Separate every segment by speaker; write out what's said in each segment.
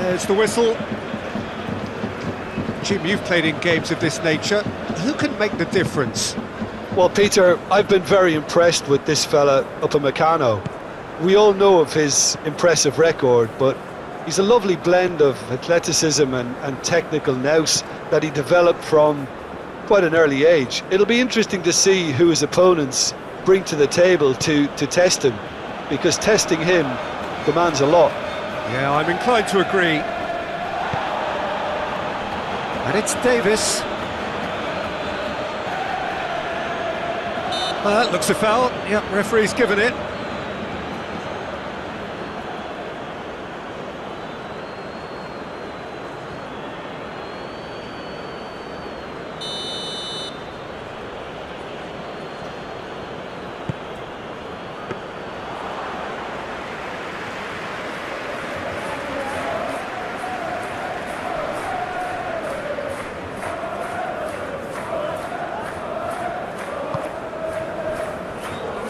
Speaker 1: There's the whistle. Jim, you've played in games of this nature. Who can make the difference?
Speaker 2: Well, Peter, I've been very impressed with this fella up in Meccano. We all know of his impressive record, but he's a lovely blend of athleticism and technical nous that he developed from quite an early age. It'll be interesting to see who his opponents bring to the table to test him, because testing him demands a lot.
Speaker 1: Yeah, I'm inclined to agree. And it's Davis. That looks a foul. Yep, referee's given it.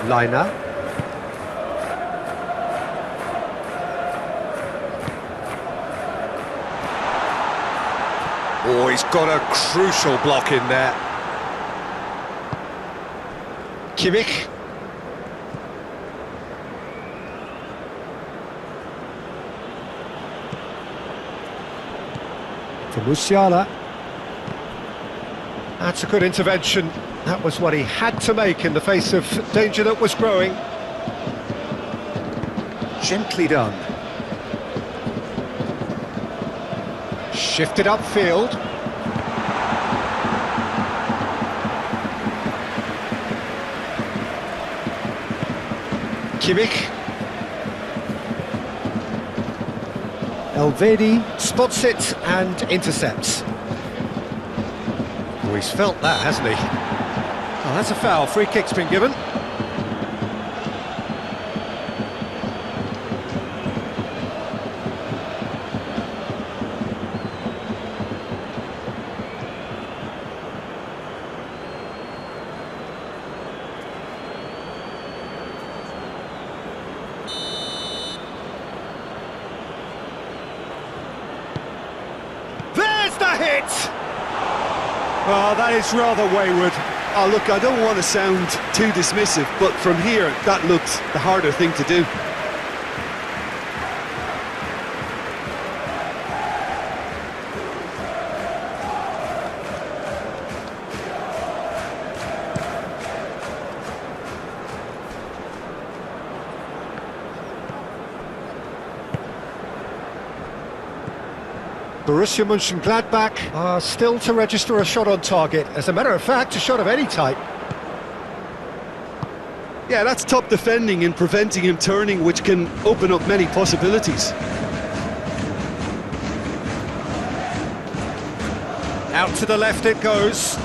Speaker 1: Liner. Oh, he's got a crucial block in there. Kimmich. For Musiala. That's a good intervention. That was what he had to make in the face of danger that was growing. Gently done. Shifted upfield. Kimmich. Elvedi spots it and intercepts. Oh, he's felt that, hasn't he? Oh, that's a foul. Free kick's been given. There's the hit! Oh, that is rather wayward.
Speaker 2: Oh, look, I don't want to sound too dismissive, but from here, that looks the harder thing to do.
Speaker 1: Borussia Mönchengladbach are still to register a shot on target. As a matter of fact, a shot of any type.
Speaker 2: Yeah, that's top defending and preventing him turning, which can open up many possibilities.
Speaker 1: Out to the left it goes.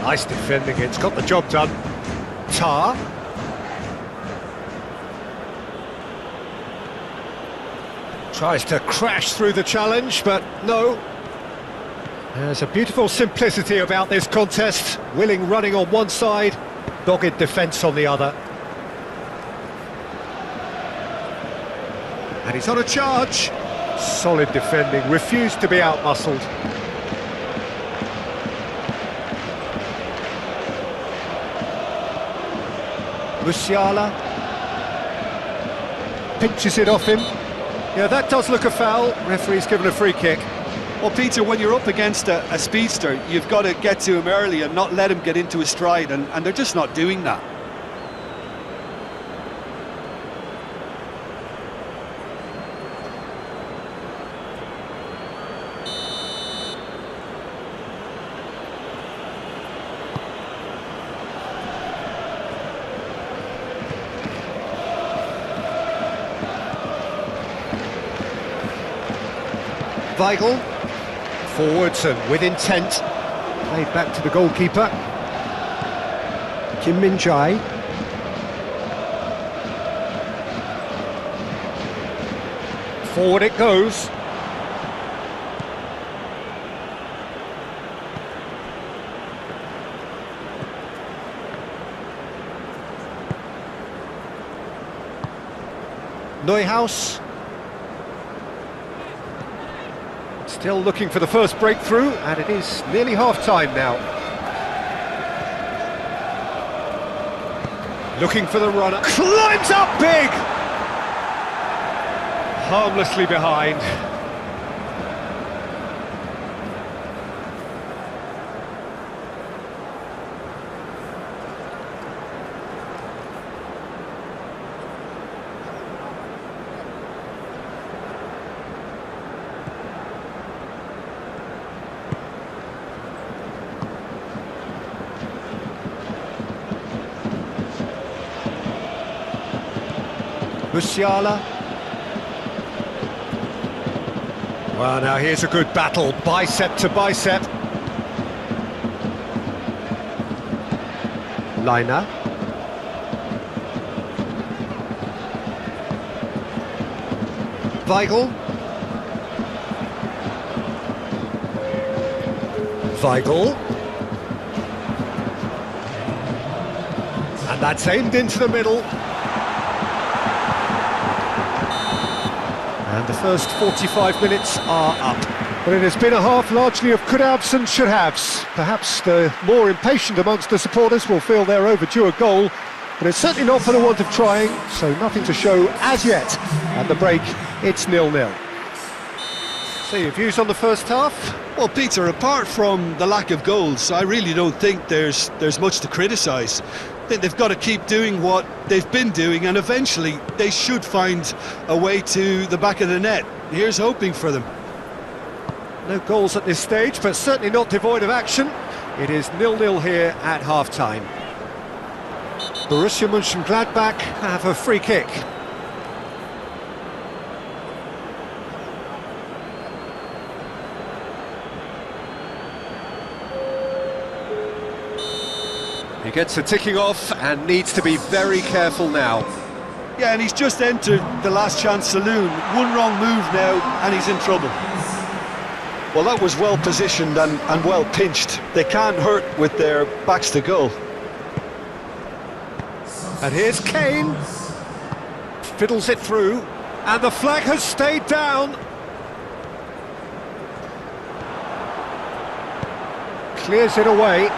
Speaker 1: Nice defending, it's got the job done. Tar. Tries to crash through the challenge, but no. There's a beautiful simplicity about this contest. Willing running on one side, dogged defence on the other. And he's on a charge. Solid defending, refused to be out-muscled. Musiala pinches it off him. Yeah, that does look a foul. Referee's given a free kick.
Speaker 2: Well, Peter, when you're up against a speedster, you've got to get to him early and not let him get into his stride, and they're just not doing that.
Speaker 1: Weigl, forwards and with intent, played back to the goalkeeper. Kim Min-jae. Forward it goes. Neuhaus. Still looking for the first breakthrough, and it is nearly half-time now. Looking for the runner. Climbs up big! Harmlessly behind. Musiala. Well, now here's a good battle, bicep to bicep. Liner. Weigl. Weigl. And that's aimed into the middle. And the first 45 minutes are up. But it has been a half largely of could-haves and should-haves. Perhaps the more impatient amongst the supporters will feel they're overdue a goal, but it's certainly not for the want of trying, so nothing to show as yet. At the break, it's 0-0. So your views on the first half?
Speaker 2: Well, Peter, apart from the lack of goals, I really don't think there's much to criticise. I think they've got to keep doing what they've been doing, and eventually they should find a way to the back of the net. Here's hoping for them.
Speaker 1: No goals at this stage, but certainly not devoid of action. It is 0-0 here at half-time. Borussia Mönchengladbach have a free kick. He gets a ticking off and needs to be very careful now.
Speaker 2: Yeah, and he's just entered the last chance saloon. One wrong move now, and he's in trouble. Well, that was well positioned and well pinched. They can't hurt with their backs to goal.
Speaker 1: And here's Kane. Fiddles it through, and the flag has stayed down. Clears it away.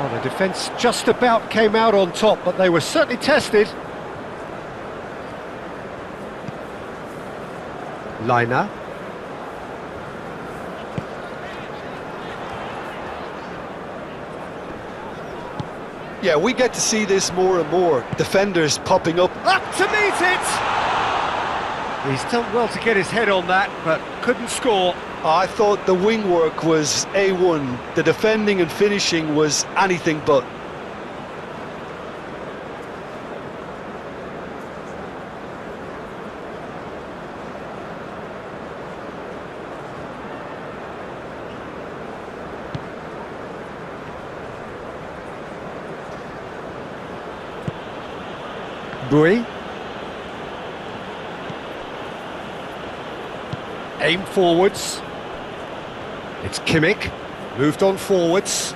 Speaker 1: Oh, the defence just about came out on top, but they were certainly tested. Liner.
Speaker 2: Yeah, we get to see this more and more. Defenders popping up.
Speaker 1: Up to meet it! He's done well to get his head on that, but couldn't score.
Speaker 2: I thought the wing work was A1. The defending and finishing was anything but.
Speaker 1: Bui. Aim forwards. It's Kimmich, moved on forwards.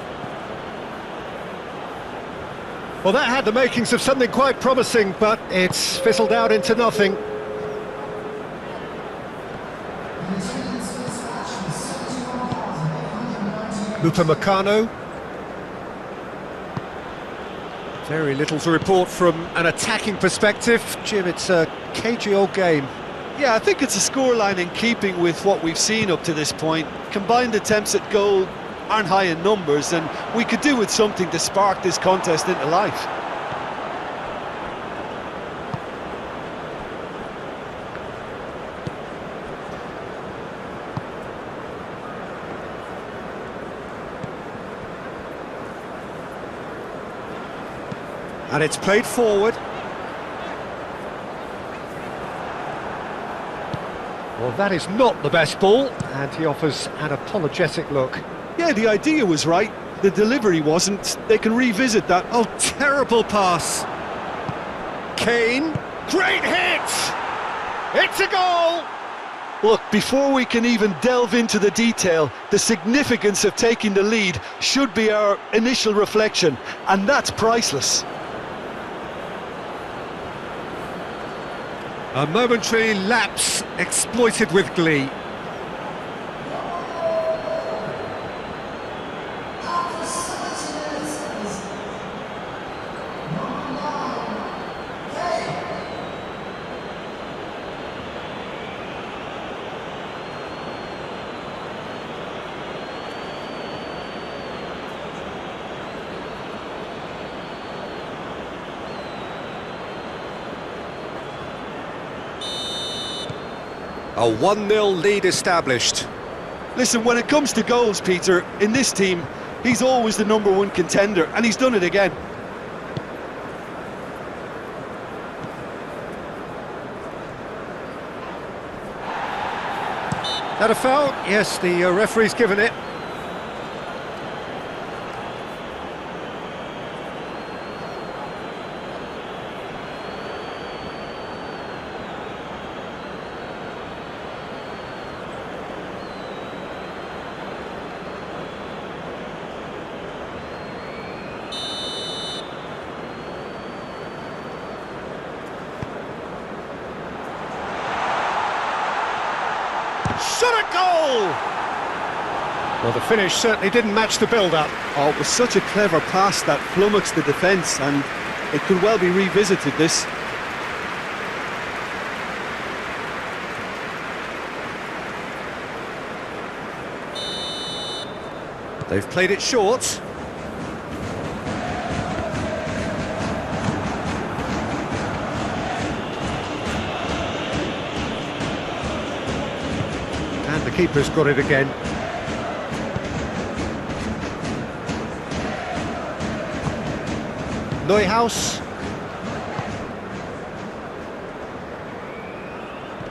Speaker 1: Well, that had the makings of something quite promising, but it's fizzled out into nothing. Upamecano. Very little to report from an attacking perspective. Jim, it's a cagey old game.
Speaker 2: Yeah, I think it's a scoreline in keeping with what we've seen up to this point. Combined attempts at goal aren't high in numbers, and we could do with something to spark this contest into life.
Speaker 1: And it's played forward. Well, that is not the best ball, and he offers an apologetic look.
Speaker 2: Yeah, the idea was right, the delivery wasn't. They can revisit that.
Speaker 1: Oh, terrible pass. Kane, great hit! It's a goal!
Speaker 2: Look, before we can even delve into the detail, the significance of taking the lead should be our initial reflection, and that's priceless.
Speaker 1: A momentary lapse exploited with glee. A 1-0 lead established.
Speaker 2: Listen, when it comes to goals, Peter, in this team, he's always the number 1 contender, and he's done it again.
Speaker 1: That a foul? Yes, the referee's given it. Shot at goal! Well, the finish certainly didn't match the build-up.
Speaker 2: Oh, it was such a clever pass that flummoxed the defence, and it could well be revisited, this.
Speaker 1: They've played it short. And the keeper's got it again. Neuhaus.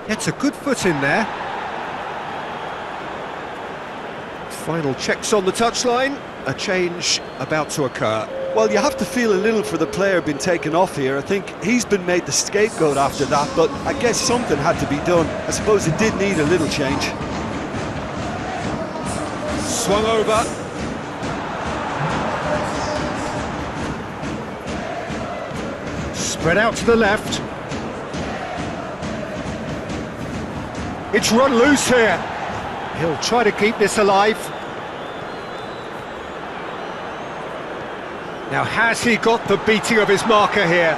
Speaker 1: Gets a good foot in there. Final checks on the touchline. A change about to occur.
Speaker 2: Well, you have to feel a little for the player being taken off here. I think he's been made the scapegoat after that, but I guess something had to be done. I suppose it did need a little change.
Speaker 1: Swung over. Spread out to the left. It's run loose here. He'll try to keep this alive. Now, has he got the beating of his marker here?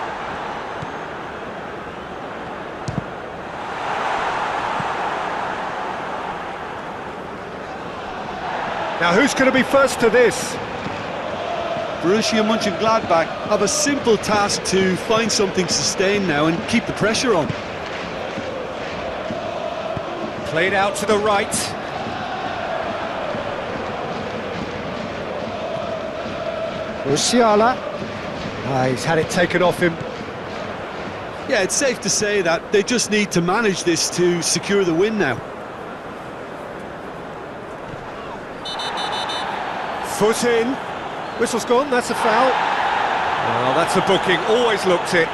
Speaker 1: Now, who's going to be first to this?
Speaker 2: Borussia Mönchengladbach have a simple task to find something sustained now and keep the pressure on.
Speaker 1: Played out to the right. Musiala. He's had it taken off him.
Speaker 2: Yeah, it's safe to say that they just need to manage this to secure the win now.
Speaker 1: Foot in. Whistle's gone, that's a foul. Well, that's a booking, always looked it.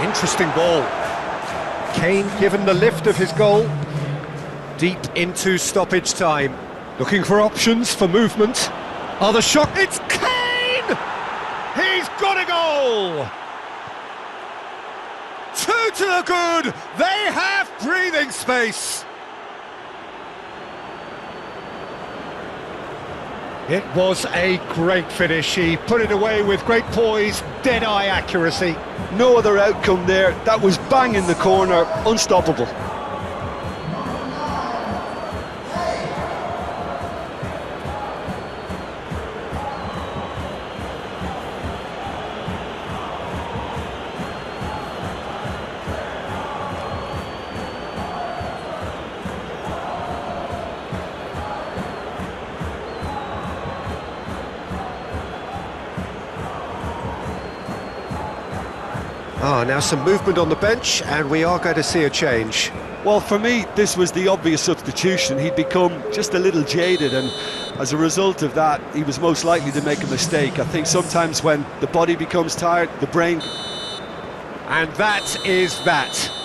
Speaker 1: Interesting ball. Kane given the lift of his goal. Deep into stoppage time. Looking for options for movement. Oh, the shot, it's Kane! He's got a goal! 2 to the good, they have breathing space. It was a great finish, he put it away with great poise, dead-eye accuracy.
Speaker 2: No other outcome there, that was bang in the corner, unstoppable.
Speaker 1: Now some movement on the bench, and we are going to see a change.
Speaker 2: Well, for me, this was the obvious substitution. He'd become just a little jaded, and as a result of that, he was most likely to make a mistake. I think sometimes when the body becomes tired, the brain...
Speaker 1: And that is that.